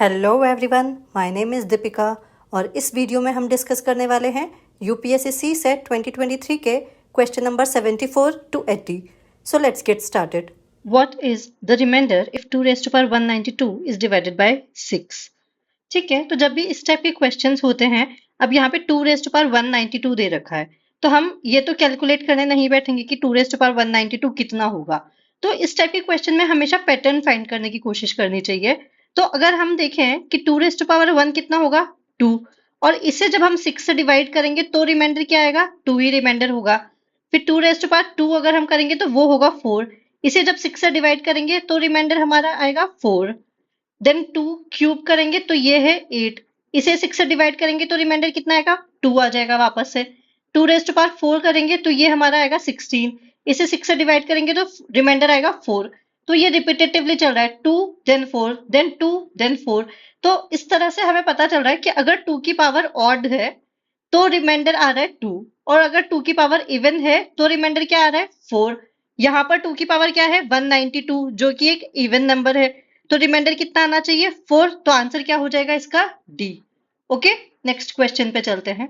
Hello everyone, my name is Deepika और इस video में हम डिस्कस करने वाले हैं यूपीएससी सीसेट 2023 के question number 74 to 80. So let's get started. What is the remainder if 2 raised to power 192 is divided by 6? ठीक है, तो जब भी इस टाइप के क्वेश्चंस होते हैं, अब यहाँ पे 2 रेज़ टू पावर 192 दे रखा है, तो हम ये तो कैलकुलेट करने नहीं बैठेंगे कि 2 रेज़ टू पावर 192 कितना होगा। तो इस टाइप के क्वेश्चन में हमेशा पैटर्न फाइंड करने की कोशिश करनी चाहिए। तो अगर हम देखें कि 2 रेज़ टू पावर 1 कितना होगा 2, और इसे जब हम 6 से डिवाइड करेंगे तो रिमाइंडर क्या आएगा 2 ही रिमाइंडर होगा। फिर 2 रेज़ टू पावर 2 अगर हम करेंगे तो वो होगा 4, इसे जब 6 से डिवाइड करेंगे तो रिमाइंडर हमारा आएगा 4। देन 2 क्यूब करेंगे तो ये है 8, इसे 6 से डिवाइड करेंगे तो रिमाइंडर कितना आएगा 2 आ जाएगा वापस से। 2 रेज़ टू पावर 4 करेंगे तो ये हमारा आएगा 16, इसे 6 से डिवाइड करेंगे तो रिमाइंडर आएगा 4। तो ये रिपीटेटिवली चल रहा है 2 देन 4 देन 2 देन 4। तो इस तरह से हमें पता चल रहा है कि अगर 2 की पावर ऑड है तो रिमाइंडर आ रहा है 2, और अगर 2 की पावर इवन है तो रिमाइंडर क्या आ रहा है 4। यहाँ पर 2 की पावर क्या है 192 जो कि एक इवन नंबर है, तो रिमाइंडर कितना आना चाहिए 4। तो आंसर क्या हो जाएगा इसका डी। ओके, नेक्स्ट क्वेश्चन पे चलते हैं।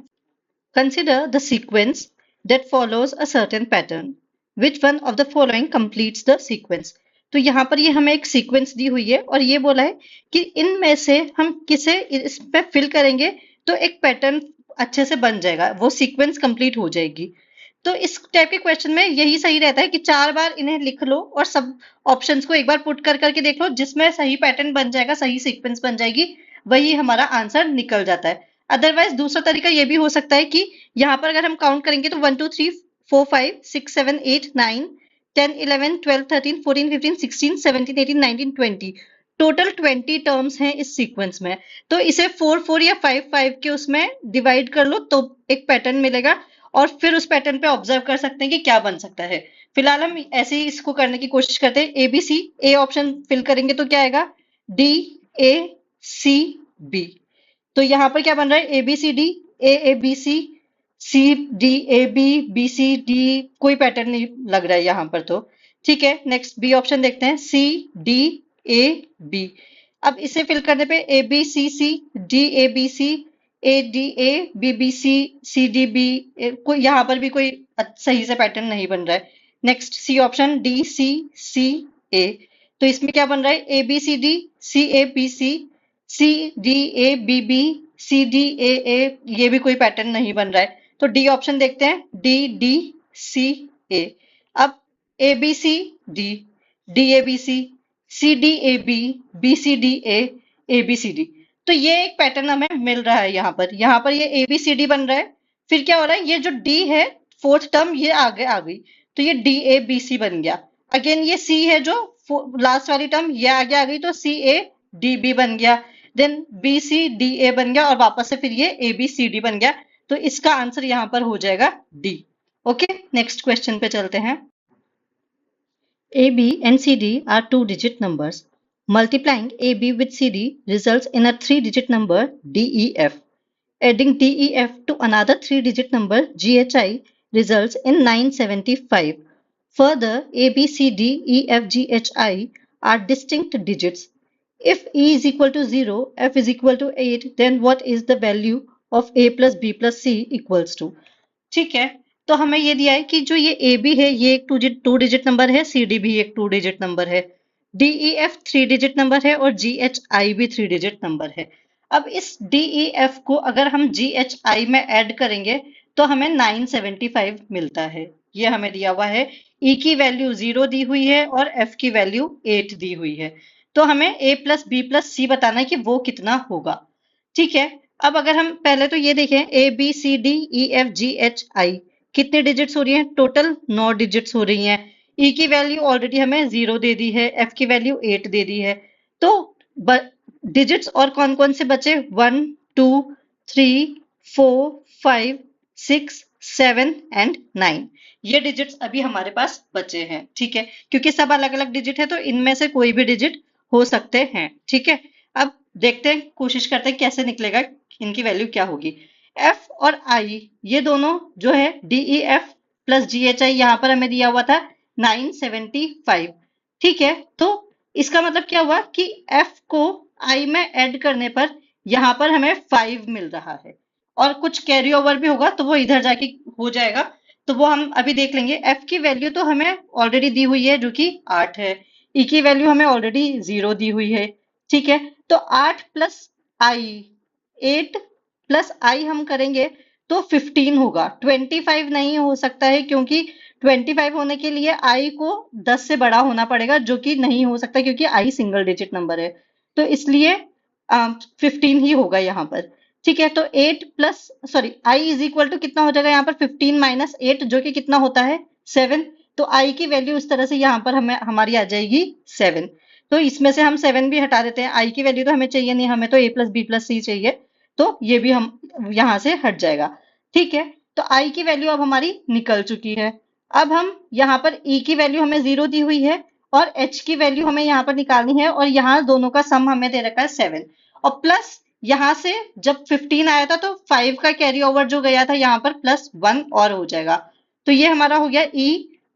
Consider the sequence that follows a certain pattern, which one of the following completes the sequence. तो यहाँ पर ये हमें एक सीक्वेंस दी हुई है और ये बोला है कि इनमें से हम किसे इस पे फिल करेंगे तो एक पैटर्न अच्छे से बन जाएगा, वो सीक्वेंस कंप्लीट हो जाएगी। तो इस टाइप के क्वेश्चन में यही सही रहता है कि 4 बार इन्हें लिख लो और सब ऑप्शंस को एक बार पुट कर करके देख लो, जिसमें सही पैटर्न बन जाएगा, सही सीक्वेंस बन जाएगी, वही हमारा आंसर निकल जाता है। अदरवाइज दूसरा तरीका ये भी हो सकता है कि यहाँ पर अगर हम काउंट करेंगे तो 1 2 3 4 5 6 7 8 9 10 11 12 13 14 15 16 17 18 19 20, टोटल 20 टर्म्स हैं इस सीक्वेंस में। तो इसे 4 4 या 5 5 के उसमें डिवाइड कर लो तो एक पैटर्न मिलेगा, और फिर उस पैटर्न पे ऑब्जर्व कर सकते हैं कि क्या बन सकता है। फिलहाल हम ऐसे ही इसको करने की कोशिश करते हैं। ABC, ए ऑप्शन फिल करेंगे तो क्या आएगा D A C B। तो यहाँ पर क्या बन रहा है ABCD, AABC, CDAB, BCD, कोई पैटर्न नहीं लग रहा है यहाँ पर। तो ठीक है, नेक्स्ट बी ऑप्शन देखते हैं CDAB। अब इसे फिल करने पे ABCC, DABC, ADA, BBC, CDB, कोई यहाँ पर भी कोई सही से पैटर्न नहीं बन रहा है। Next C option DCCA। तो इसमें क्या बन रहा है ABCD, CABC, CDABB, CDAA, ये भी कोई पैटर्न नहीं बन रहा है। तो डी ऑप्शन देखते हैं DDCA। अब ABCD, DABC, CDAB, BCDA, ABCD, तो ये एक पैटर्न हमें मिल रहा है। यहाँ पर ये ABCD बन रहा है, फिर क्या हो रहा है ये जो D है फोर्थ टर्म ये आगे आ गई तो ये DABC बन गया। अगेन ये C है जो लास्ट वाली टर्म ये आगे आ गई तो CADB बन गया। देन BCDA बन गया और वापस से फिर ये ABCD बन गया। तो इसका आंसर यहाँ पर हो जाएगा D। ओके, नेक्स्ट क्वेश्चन पे चलते हैं। AB and CD are 2-digit numbers. Multiplying AB with CD results in a 3-digit number DEF. Adding DEF to another 3-digit number GHI results in 975. Further, AB, CD, EF, GHI are distinct digits. If E is equal to 0, F is equal to 8, then what is the value of A plus B plus C equals to? ठीक है, तो हमें ये दिया है कि जो ये AB है ये एक 2 डिजिट नंबर है, CD भी एक 2 डिजिट नंबर है, DEF 3 डिजिट नंबर है और GHI भी 3 डिजिट नंबर है। अब इस DEF को अगर हम GHI में ऐड करेंगे तो हमें 975 मिलता है। ये हमें दिया हुआ है, E की वैल्यू 0 दी हुई है और F की वैल्यू 8 दी हुई है। तो हमें A plus B plus C बताना है कि वो कितना होगा। ठीक है, अब अगर हम पहले तो ये देखें ABCDEFGHI कितने डिजिट्स हो रही हैं, टोटल 9 डिजिट्स हो रही हैं। E की वैल्यू ऑलरेडी हमें 0 दे दी है, F की वैल्यू 8 दे दी है। तो डिजिट्स और कौन कौन से बचे 1 2 3 4 5 6 7 एंड 9, ये डिजिट्स अभी हमारे पास बचे हैं। ठीक है, क्योंकि सब अलग अलग डिजिट है तो इनमें से कोई भी डिजिट हो सकते हैं। ठीक है, अब देखते हैं, कोशिश करते हैं कैसे निकलेगा, इनकी वैल्यू क्या होगी। F और I ये दोनों जो है DEF प्लस GHI यहाँ पर हमें दिया हुआ था 975। ठीक है, तो इसका मतलब क्या हुआ कि F को आई में ऐड करने पर यहाँ पर हमें 5 मिल रहा है और कुछ कैरी ओवर भी होगा तो वो इधर जाके हो जाएगा, तो वो हम अभी देख लेंगे। एफ की वैल्यू तो हमें ऑलरेडी दी हुई है जो कि 8 है। ई की वैल्यू हमें ऑलरेडी 0 दी हुई है। ठीक है, तो 8 प्लस आई, 8 प्लस आई हम करेंगे तो 15 होगा। 25 नहीं हो सकता है क्योंकि 25 होने के लिए आई को 10 से बड़ा होना पड़ेगा, जो कि नहीं हो सकता क्योंकि आई सिंगल डिजिट नंबर है। तो इसलिए 15 ही होगा यहाँ पर। ठीक है, तो 8 plus sorry I is equal to कितना हो जाएगा यहाँ पर 15 माइनस 8 जो कि कितना होता है 7। तो आई की वैल्यू इस तरह से यहाँ पर हमें हमारी आ जाएगी 7। तो इसमें से हम 7 भी हटा देते हैं, आई की वैल्यू तो हमें चाहिए नहीं, हमें तो a प्लस बी प्लस सी चाहिए, तो ये भी हम यहाँ से हट जाएगा। ठीक है, तो आई की वैल्यू अब हमारी निकल चुकी है। अब हम यहाँ पर ई की वैल्यू हमें 0 दी हुई है और एच की वैल्यू हमें यहाँ पर निकालनी है और यहाँ दोनों का सम हमें दे रखा है 7 और प्लस यहाँ से जब 15 आया था तो 5 का कैरी ओवर जो गया था यहाँ पर प्लस 1 और हो जाएगा। तो ये हमारा हो गया E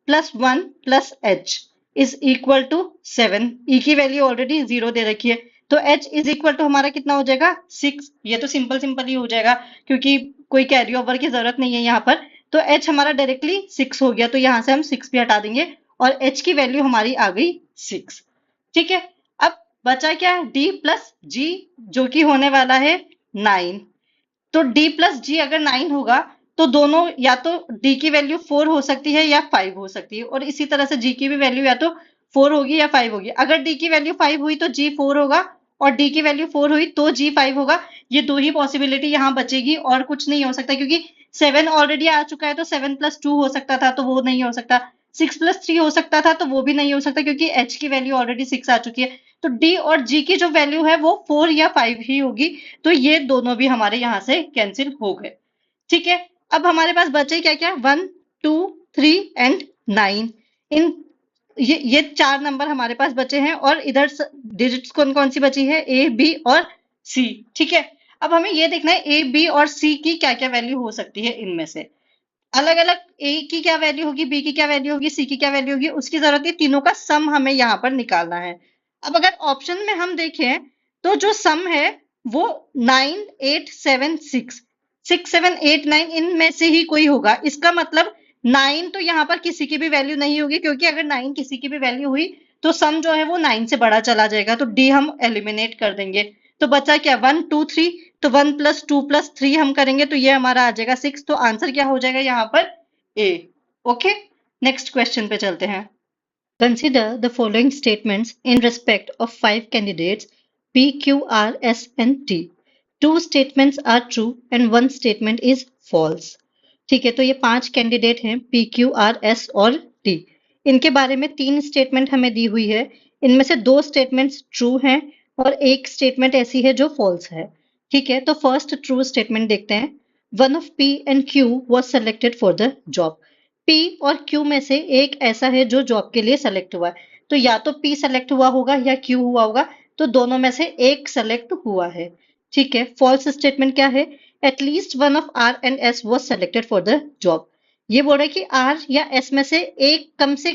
plus 1 plus H is equal to 7। E की वैल्यू ऑलरेडी 0 दे रखी है तो एच इज इक्वल टू हमारा कितना हो जाएगा 6। ये तो सिंपल सिंपल ही हो जाएगा क्योंकि कोई कैरी ओवर की जरूरत नहीं है यहाँ पर। तो एच हमारा डायरेक्टली 6 हो गया, तो यहाँ से हम 6 भी हटा देंगे और एच की वैल्यू हमारी आ गई 6। ठीक है, अब बचा क्या है डी प्लस जी जो कि होने वाला है 9। तो d प्लस जी अगर 9 होगा तो दोनों या तो d की वैल्यू 4 हो सकती है या 5 हो सकती है और इसी तरह से g की भी वैल्यू या तो 4 होगी या 5 होगी। अगर d की वैल्यू 5 हुई तो g 4 होगा और d की वैल्यू 4 हुई तो g 5 होगा। ये दो ही पॉसिबिलिटी यहाँ बचेगी और कुछ नहीं हो सकता क्योंकि 7 ऑलरेडी आ चुका है तो 7 प्लस 2 हो सकता था तो वो नहीं हो सकता। 6 प्लस 3 हो सकता था तो वो भी नहीं हो सकता क्योंकि h की वैल्यू ऑलरेडी 6 आ चुकी है। तो d और g की जो वैल्यू है वो 4 या 5 ही होगी, तो ये दोनों भी हमारे यहाँ से कैंसिल हो गए। ठीक है, अब हमारे पास बचे क्या क्या 1 2 3 एंड 9। इन ये 4 नंबर हमारे पास बचे हैं और इधर डिजिट्स कौन कौन सी बची है a b और c। ठीक है, अब हमें ये देखना है a b और c की क्या क्या वैल्यू हो सकती है। इनमें से अलग अलग a की क्या वैल्यू होगी, b की क्या वैल्यू होगी, c की क्या वैल्यू होगी, उसकी जरूरत नहीं, तीनों का सम हमें यहाँ पर निकालना है। अब अगर ऑप्शन में हम देखें तो जो सम है वो 9 8 7 6 6 7 8 9 इनमें से ही कोई होगा। इसका मतलब 9 तो यहाँ पर किसी की भी वैल्यू नहीं होगी क्योंकि अगर 9 किसी की भी वैल्यू हुई तो सम जो है वो 9 से बड़ा चला जाएगा, तो डी हम एलिमिनेट कर देंगे। तो बचा क्या 1 2 3, तो 1 प्लस 2 प्लस 3 हम करेंगे तो ये हमारा आ जाएगा 6। तो आंसर क्या हो जाएगा यहाँ पर ए। ओके, नेक्स्ट क्वेश्चन पे चलते हैं। Consider the following statements in respect of 5 candidates P, Q, R, S and T. Two statements are true and one statement is false. ठीक है, तो ये 5 कैंडिडेट हैं P, Q, R, S और T। इनके बारे में 3 स्टेटमेंट हमें दी हुई है। इनमें से 2 स्टेटमेंट्स ट्रू हैं और एक स्टेटमेंट ऐसी है जो फॉल्स है। ठीक है, तो फर्स्ट ट्रू स्टेटमेंट देखते हैं। One of P and Q was selected for the job. P और Q में से एक ऐसा है जो जॉब के लिए सेलेक्ट हुआ है, तो या तो P सेलेक्ट हुआ होगा या Q हुआ होगा, तो दोनों में से एक सेलेक्ट हुआ है। ठीक है, फॉल्स स्टेटमेंट क्या है, at least one of R and S was selected for the job. ये बोल रहा है कि R या S में से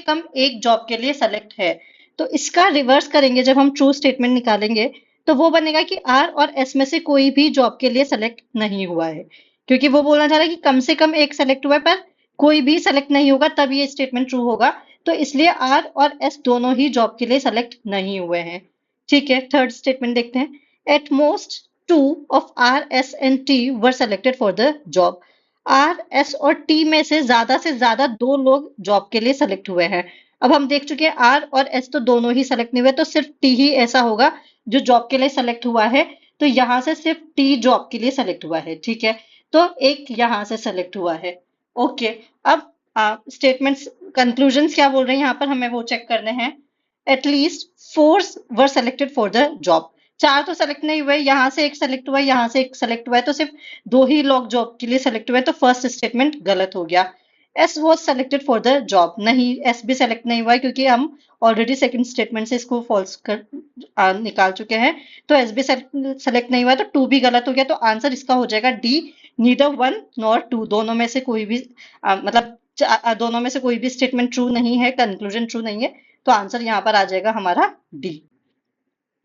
कम एक जॉब के लिए सेलेक्ट है। तो इसका रिवर्स करेंगे जब हम ट्रू स्टेटमेंट निकालेंगे तो वो बनेगा कि R और S में से कोई भी जॉब के लिए सेलेक्ट नहीं हुआ है, क्योंकि वो बोलना चाह रहा है कि कम से कम एक सेलेक्ट हुआ है पर कोई भी सेलेक्ट नहीं होगा तब ये स्टेटमेंट ट्रू होगा। तो इसलिए R और S दोनों ही जॉब के लिए सेलेक्ट नहीं हुए हैं। ठीक है, थर्ड स्टेटमेंट देखते हैं। At most 2 of R, S and T were selected for the job. R, S और T में से ज्यादा 2 लोग जॉब के लिए सेलेक्ट हुए हैं। अब हम देख चुके हैं R और S तो दोनों ही सेलेक्ट नहीं हुए, तो सिर्फ T ही ऐसा होगा जो जॉब के लिए सेलेक्ट हुआ है। तो यहाँ से सिर्फ T जॉब के लिए सेलेक्ट हुआ है। ठीक है, तो एक यहाँ से सेलेक्ट हुआ है। ओके, अब स्टेटमेंट्स कंक्लूजन्स क्या बोल रहे हैं यहाँ पर हमें वो चेक करने हैं। At least 4 were selected for the job. 4 तो सेलेक्ट नहीं हुए, यहाँ से एक सेलेक्ट हुआ है, यहाँ से एक सेलेक्ट हुआ है, तो सिर्फ 2 ही लोग जॉब के लिए सेलेक्ट हुए, तो फर्स्ट स्टेटमेंट गलत हो गया। S was selected for the job, नहीं एस भी सेलेक्ट नहीं हुआ है क्योंकि हम ऑलरेडी सेकंड स्टेटमेंट से इसको फॉल्स कर निकाल चुके हैं, तो एस भी सेलेक्ट नहीं हुआ है, तो 2 भी गलत हो गया। तो आंसर इसका हो जाएगा डी, नीदर 1 नॉर 2। दोनों में से कोई भी दोनों में से कोई भी स्टेटमेंट ट्रू नहीं है, कंक्लूजन ट्रू नहीं है, तो आंसर यहाँ पर आ जाएगा हमारा डी।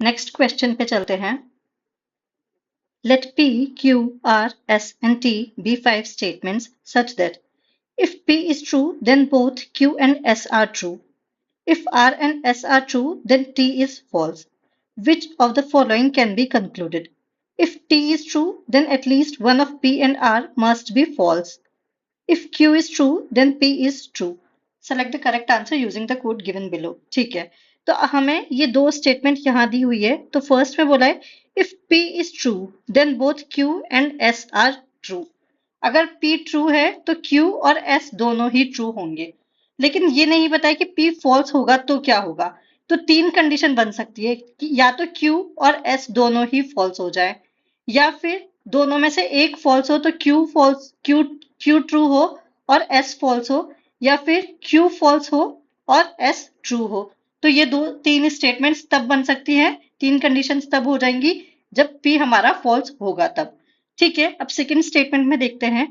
नेक्स्ट क्वेश्चन पे चलते हैं। Let P, Q, R, S and T be 5 statements such that if P is true, then both Q and S are true. If R and S are true, then T is false. Which of the following can be concluded? If T is true, then at least one of P and R must be false. If Q is true, then P is true. Select the correct answer using the code given below. ठीक है, तो हमें ये दो statement यहाँ दी हुई है। तो फर्स्ट में बोला है if P is true, then both Q and S are true. अगर P ट्रू है तो Q और S दोनों ही ट्रू होंगे, लेकिन ये नहीं बताया कि P फॉल्स होगा तो क्या होगा। तो तीन कंडीशन बन सकती है कि या तो Q और S दोनों ही फॉल्स हो जाए, या फिर दोनों में से एक फॉल्स हो तो क्यू ट्रू हो और एस फॉल्स हो, या फिर क्यू फॉल्स हो और एस ट्रू हो। तो ये तीन स्टेटमेंट्स तब बन सकती हैं, तीन कंडीशंस तब हो जाएंगी जब पी हमारा फॉल्स होगा तब। ठीक है, अब सेकंड स्टेटमेंट में देखते हैं।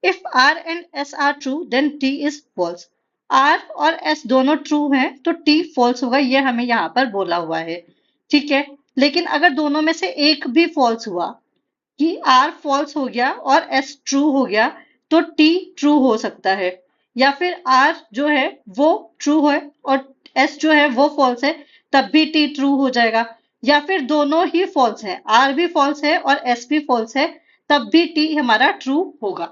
If R and S are true then T is false. R और एस दोनों ट्रू हैं तो टी फॉल्स होगा, ये हमें यहाँ पर बोला हुआ है। ठीक है, लेकिन अगर दोनों में से एक भी फॉल्स हुआ कि आर फॉल्स हो गया और एस ट्रू हो गया तो टी ट्रू हो सकता है, या फिर आर जो है वो ट्रू है और एस जो है वो फॉल्स है तब भी टी ट्रू हो जाएगा, या फिर दोनों ही फॉल्स है, आर भी फॉल्स है और एस भी फॉल्स है तब भी टी हमारा ट्रू होगा।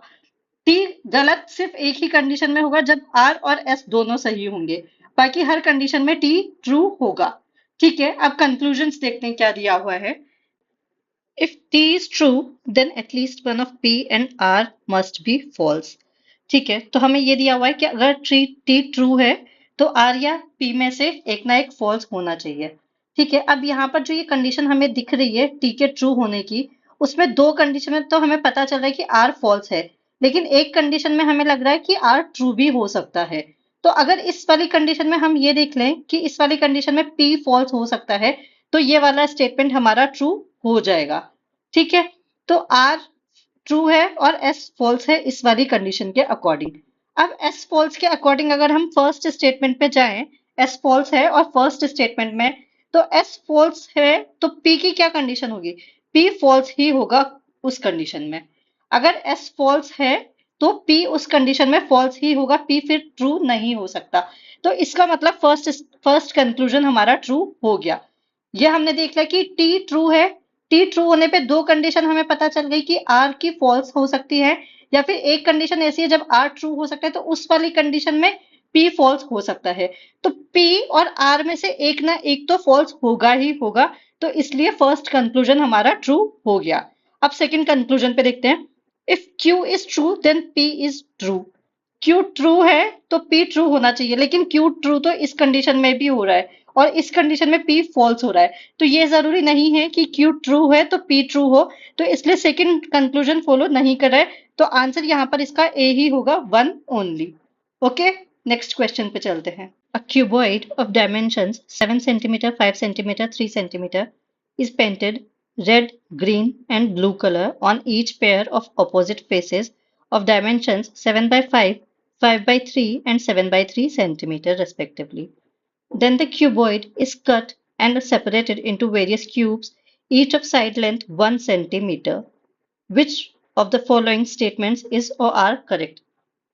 टी गलत सिर्फ एक ही कंडीशन में होगा जब आर और एस दोनों सही होंगे, बाकी हर कंडीशन में टी ट्रू होगा। ठीक है, अब कंक्लूजन्स देखते हैं क्या दिया हुआ है। If T is true, then at least one of P and R must be false. ठीक है, तो हमें ये दिया हुआ है कि अगर T ट्रू है तो R या P में से एक ना एक फॉल्स होना चाहिए। ठीक है, अब यहाँ पर जो ये कंडीशन हमें दिख रही है T के ट्रू होने की, उसमें दो कंडीशन में तो हमें पता चल रहा है कि R फॉल्स है, लेकिन एक कंडीशन में हमें लग रहा है कि R ट्रू भी हो सकता है। तो अगर इस वाली कंडीशन में हम ये देख लें कि इस वाली कंडीशन में P फॉल्स हो सकता है तो ये वाला स्टेटमेंट हमारा ट्रू हो जाएगा। ठीक है, तो आर ट्रू है और एस फॉल्स है इस वाली कंडीशन के अकॉर्डिंग। अब एस फॉल्स के अकॉर्डिंग अगर हम फर्स्ट स्टेटमेंट पे जाएं, एस फॉल्स है और फर्स्ट स्टेटमेंट में, तो एस फॉल्स है तो पी की क्या कंडीशन होगी, पी फॉल्स ही होगा उस कंडीशन में। अगर एस फॉल्स है तो पी उस कंडीशन में फॉल्स ही होगा, पी फिर ट्रू नहीं हो सकता। तो इसका मतलब फर्स्ट कंक्लूजन हमारा ट्रू हो गया। ये हमने देख लिया कि टी ट्रू है, टी ट्रू होने पे दो कंडीशन हमें पता चल गई कि आर की फॉल्स हो सकती है, या फिर एक कंडीशन ऐसी है जब आर ट्रू हो सकता है तो उस वाली कंडीशन में पी फॉल्स हो सकता है। तो पी और आर में से एक ना एक तो फॉल्स होगा ही होगा, तो इसलिए फर्स्ट कंक्लूजन हमारा ट्रू हो गया। अब सेकंड कंक्लूजन पे देखते हैं। If Q is true then P is true. Q true है तो पी ट्रू होना चाहिए, लेकिन क्यू ट्रू तो इस कंडीशन में भी हो रहा है और इस कंडीशन में पी फॉल्स हो रहा है, तो ये जरूरी नहीं है कि क्यू ट्रू है तो पी ट्रू हो, तो इसलिए सेकंड कंक्लूजन फॉलो नहीं कर रहा है। तो आंसर यहाँ पर इसका ए ही होगा, one only. Okay, next question पे चलते हैं। A cuboid of dimensions 7 centimetre, 5 centimetre, 3 centimetre is painted red, green and blue color on each pair of opposite faces of dimensions 7 by 5, 5 by 3 and 7 by 3 centimeter respectively. Then the cuboid is cut and separated into various cubes, each of side length 1 centimeter. Which of the following statements is or are correct?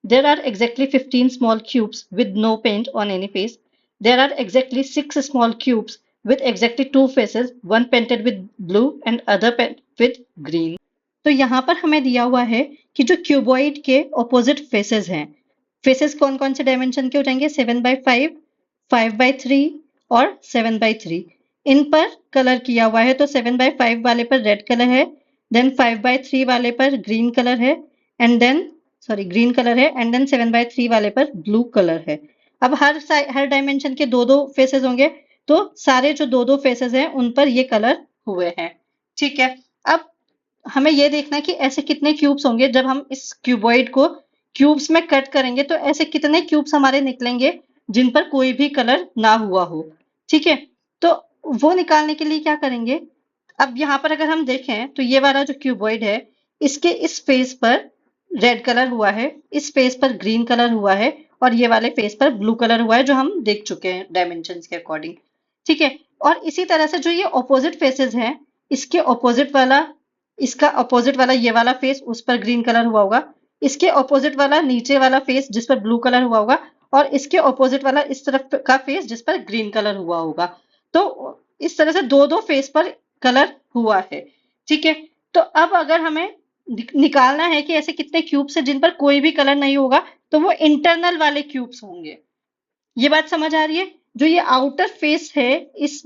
There are exactly 15 small cubes with no paint on any face. There are exactly 6 small cubes with exactly 2 faces, one painted with blue and other painted with green. तो यहाँ पर हमें दिया हुआ है कि जो cuboid के ऑपोजिट फेसेस हैं, फेसेस कौन कौन से डायमेंशन के हो जाएंगे, 7 by 5, 5 by 3 और 7 by 3। इन पर कलर किया हुआ है, तो 7 by 5 वाले पर रेड कलर है, देन 5 by 3 वाले पर ग्रीन कलर है, एंड देन ग्रीन कलर है, एंड देन 7 by 3 वाले पर ब्लू कलर है। अब हर डायमेंशन के दो दो फेसेस होंगे, तो सारे जो दो दो फेसेस हैं उन पर ये कलर हुए हैं। ठीक है, अब हमें ये देखना है कि ऐसे कितने क्यूब्स होंगे जब हम इस क्यूबॉइड को क्यूब्स में कट करेंगे, तो ऐसे कितने क्यूब्स हमारे निकलेंगे जिन पर कोई भी कलर ना हुआ हो। ठीक है, तो वो निकालने के लिए क्या करेंगे, अब यहाँ पर अगर हम देखें तो ये वाला जो क्यूबॉइड है, इसके इस फेस पर रेड कलर हुआ है, इस फेस पर ग्रीन कलर हुआ है और ये वाले फेस पर ब्लू कलर हुआ है, जो हम देख चुके हैं डायमेंशंस के अकॉर्डिंग। ठीक है, और इसी तरह से जो ये ऑपोजिट फेसेस हैं, इसके ऑपोजिट वाला, इसका ऑपोजिट वाला ये वाला फेस उस पर ग्रीन कलर हुआ होगा, इसके ऑपोजिट वाला नीचे वाला फेस जिस पर ब्लू कलर हुआ होगा, और इसके ऑपोजिट वाला इस तरफ का फेस जिस पर ग्रीन कलर हुआ होगा। तो इस तरह से दो दो फेस पर कलर हुआ है। ठीक है, तो अब अगर हमें निकालना है कि ऐसे कितने क्यूब्स हैं जिन पर कोई भी कलर नहीं होगा, तो वो इंटरनल वाले क्यूब्स होंगे। ये बात समझ आ रही है? जो ये आउटर फेस है, इस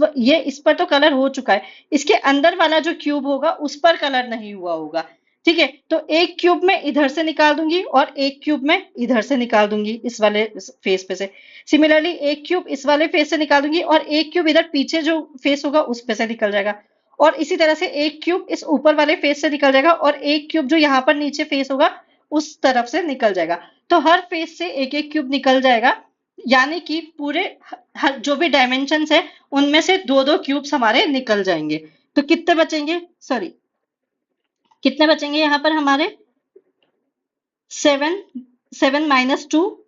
पर तो कलर हो चुका है, इसके अंदर वाला जो क्यूब होगा उस पर कलर नहीं हुआ होगा। ठीक है, तो एक क्यूब मैं इधर से निकाल दूंगी और एक क्यूब मैं इधर से निकाल दूंगी इस वाले फेस पे से। सिमिलरली एक क्यूब इस वाले फेस से निकाल दूंगी और एक क्यूब इधर पीछे जो फेस होगा उस पे से निकल जाएगा, और इसी तरह से एक क्यूब इस ऊपर वाले फेस से निकल जाएगा और एक क्यूब जो यहाँ पर नीचे फेस होगा उस तरफ से निकल जाएगा। तो हर फेस से एक एक क्यूब निकल जाएगा, यानी कि पूरे जो भी डायमेंशंस है उनमें से दो दो क्यूब्स हमारे निकल जाएंगे। तो कितने बचेंगे, सॉरी कितने बचेंगे यहाँ पर हमारे? 7, 7 माइनस 2,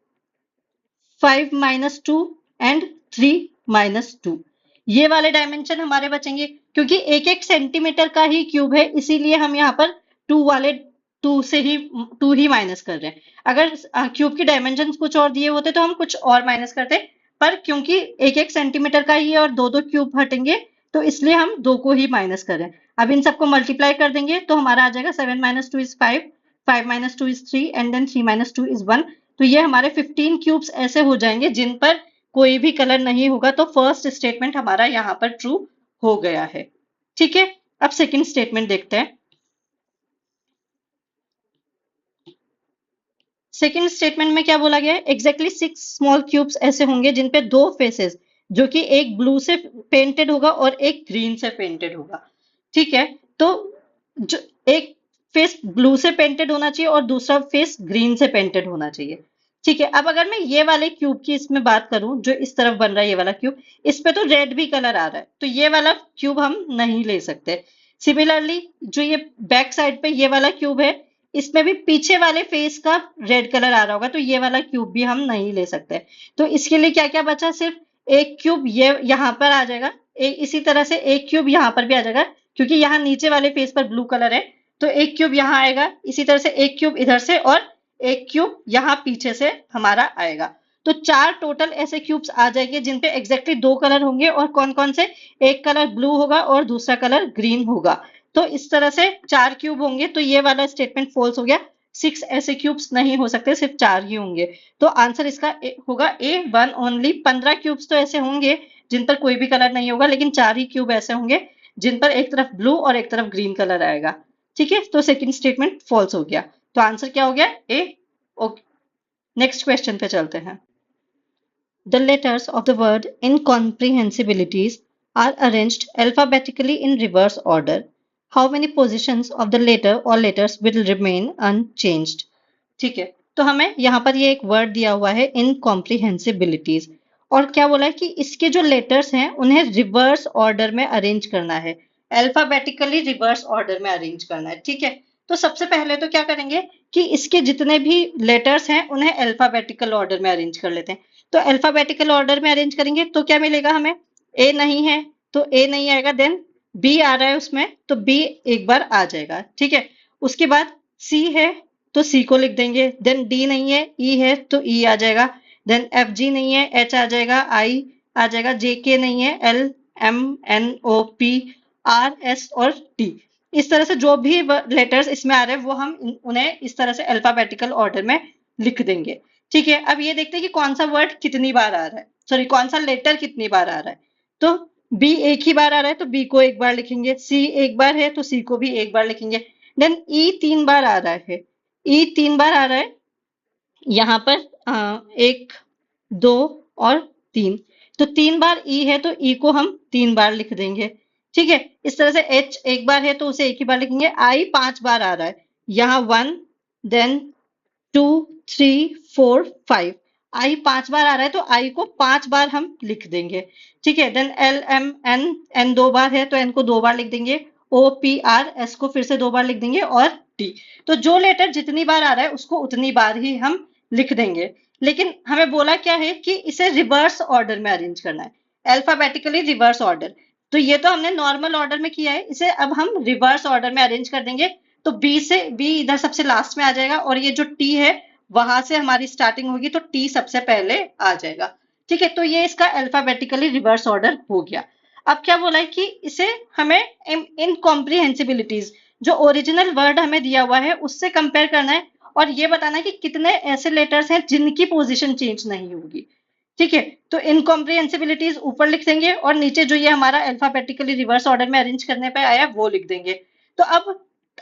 5 माइनस 2 एंड 3 माइनस 2। ये वाले डायमेंशन हमारे बचेंगे, क्योंकि एक एक सेंटीमीटर का ही क्यूब है, इसीलिए हम यहाँ पर 2 ही माइनस कर रहे हैं। अगर क्यूब की डायमेंशन कुछ और दिए होते तो हम कुछ और माइनस करते, पर क्योंकि एक एक सेंटीमीटर का ही है और दो दो क्यूब हटेंगे, तो इसलिए हम दो को ही माइनस कर रहे हैं। अब इन सबको मल्टीप्लाई कर देंगे तो हमारा आ जाएगा 7 minus 2 is 5, 5 minus 2 is 3 and then 3 minus 2 is 1। तो ये हमारे 15 क्यूब्स ऐसे हो जाएंगे जिन पर कोई भी कलर नहीं होगा। तो फर्स्ट स्टेटमेंट हमारा यहाँ पर ट्रू हो गया है। ठीक है, अब सेकंड स्टेटमेंट देखते हैं। सेकेंड स्टेटमेंट में क्या बोला गया है? एग्जैक्टली 6 स्मॉल क्यूब्स ऐसे होंगे जिन पे दो फेसेस, जो कि एक ब्लू से पेंटेड होगा और एक ग्रीन से पेंटेड होगा। ठीक है, तो जो एक फेस ब्लू से पेंटेड होना चाहिए और दूसरा फेस ग्रीन से पेंटेड होना चाहिए। ठीक है, अब अगर मैं ये वाले क्यूब की इसमें बात करूं, जो इस तरफ बन रहा है ये वाला क्यूब, इस पे तो रेड भी कलर आ रहा है, तो ये वाला क्यूब हम नहीं ले सकते। सिमिलरली जो ये बैक साइड पे ये वाला क्यूब है, इसमें भी पीछे वाले फेस का रेड कलर आ रहा होगा, तो ये वाला क्यूब भी हम नहीं ले सकते। तो इसके लिए क्या क्या बचा? सिर्फ एक क्यूब ये यहाँ पर आ जाएगा, इसी तरह से एक क्यूब यहाँ पर भी आ जाएगा, क्योंकि यहाँ नीचे वाले फेस पर ब्लू कलर है, तो एक क्यूब यहाँ आएगा, इसी तरह से एक क्यूब इधर से और एक क्यूब यहाँ पीछे से हमारा आएगा। तो 4 टोटल ऐसे क्यूब्स आ जाएंगे जिन पे एग्जैक्टली 2 कलर होंगे, और कौन कौन से? एक कलर ब्लू होगा और दूसरा कलर ग्रीन होगा। तो इस तरह से 4 क्यूब होंगे, तो ये वाला स्टेटमेंट फॉल्स हो गया। 6 ऐसे क्यूब्स नहीं हो सकते, सिर्फ 4 ही होंगे। तो आंसर इसका होगा ए, 1 ओनली। 15 क्यूब्स तो ऐसे होंगे जिन पर कोई भी कलर नहीं होगा, लेकिन 4 ही क्यूब ऐसे होंगे जिन पर एक तरफ ब्लू और एक तरफ ग्रीन कलर आएगा। ठीक है, तो सेकंड स्टेटमेंट फॉल्स हो गया। तो आंसर क्या हो गया? ए। ओके, नेक्स्ट क्वेश्चन पे चलते हैं। The letters of the word incomprehensibilities are arranged alphabetically in reverse order. How many positions of the letter or letters will remain unchanged? ठीक है, तो हमें यहाँ पर ये एक वर्ड दिया हुआ है incomprehensibilities, और क्या बोला है कि इसके जो लेटर्स हैं उन्हें रिवर्स ऑर्डर में अरेंज करना है, अल्फाबेटिकली रिवर्स ऑर्डर में अरेंज करना है। ठीक है, तो सबसे पहले तो क्या करेंगे कि इसके जितने भी लेटर्स हैं उन्हें अल्फाबेटिकल ऑर्डर में अरेंज कर लेते हैं। तो अल्फाबेटिकल ऑर्डर में अरेंज करेंगे तो क्या मिलेगा हमें? ए नहीं है तो ए नहीं आएगा, देन बी आ रहा है उसमें तो बी एक बार आ जाएगा। ठीक है, उसके बाद सी है तो सी को लिख देंगे, देन डी नहीं है, ई है तो ई आ जाएगा, देन एफ जी नहीं है, एच आ जाएगा, आई आ जाएगा, जे के नहीं है, L M N O P R S और टी। इस तरह से जो भी लेटर्स इसमें आ रहे हैं वो हम उन्हें इस तरह से अल्फाबेटिकल ऑर्डर में लिख देंगे। ठीक है, अब ये देखते हैं कि कौन सा वर्ड कितनी बार आ रहा है, सॉरी कौन सा लेटर कितनी बार आ रहा है। तो बी एक ही बार आ रहा है तो बी को एक बार लिखेंगे, सी एक बार है तो सी को भी एक बार लिखेंगे, देन ई 3 बार आ रहा है, ई 3 बार आ रहा है यहाँ पर 1 2 और 3, तो 3 बार ई है तो ई को हम 3 बार लिख देंगे। ठीक है, इस तरह से एच एक बार है तो उसे एक ही बार लिखेंगे, आई 5 बार आ रहा है, यहाँ 1 देन 2 3 4 5, आई 5 बार आ रहा है तो आई को 5 बार हम लिख देंगे। ठीक है, then L M N, N 2 बार है तो एन को 2 बार लिख देंगे, ओ पी आर एस को फिर से 2 बार लिख देंगे, और टी। तो जो लेटर जितनी बार आ रहा है उसको उतनी बार ही हम लिख देंगे। लेकिन हमें बोला क्या है कि इसे रिवर्स ऑर्डर में अरेंज करना है। Alphabetically reverse order. तो ये तो हमने नॉर्मल ऑर्डर में किया है, इसे अब हम रिवर्स ऑर्डर में अरेंज कर देंगे। तो बी इधर सबसे लास्ट में आ जाएगा और ये जो टी है वहां से हमारी स्टार्टिंग होगी, तो टी सबसे पहले आ जाएगा। ठीक है, तो ये इसका अल्फाबेटिकली रिवर्स ऑर्डर हो गया। अब क्या बोला है कि इसे हमें इनकॉम्प्रिहेंसिबिलिटीज, जो ओरिजिनल वर्ड हमें दिया हुआ है उससे कंपेयर करना है और ये बताना है कि कितने ऐसे लेटर्स हैं जिनकी पोजीशन चेंज नहीं होगी। ठीक है, तो इनकॉम्प्रिहेंसिबिलिटीज ऊपर लिख देंगे और नीचे जो ये हमारा अल्फाबेटिकली रिवर्स ऑर्डर में अरेंज करने पे आया वो लिख देंगे। तो अब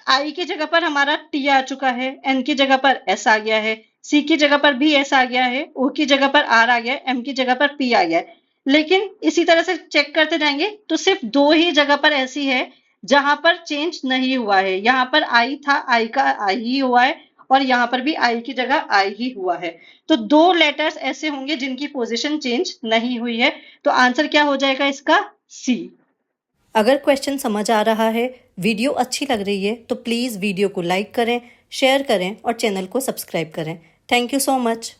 आई की जगह पर हमारा टी आ चुका है, एन की जगह पर एस आ गया है, सी की जगह पर भी एस आ गया है, ओ की जगह पर आर आ गया है, एम की जगह पर पी आ गया है। लेकिन इसी तरह से चेक करते जाएंगे तो सिर्फ दो ही जगह पर ऐसी है जहां पर चेंज नहीं हुआ है। यहाँ पर आई था, आई का आई ही हुआ है, और यहाँ पर भी आई की जगह आई ही हुआ है। तो दो लेटर्स ऐसे होंगे जिनकी पोजीशन चेंज नहीं हुई है। तो आंसर क्या हो जाएगा इसका? सी। अगर क्वेश्चन समझ आ रहा है, वीडियो अच्छी लग रही है तो प्लीज़ वीडियो को लाइक करें, शेयर करें और चैनल को सब्सक्राइब करें। Thank you so much.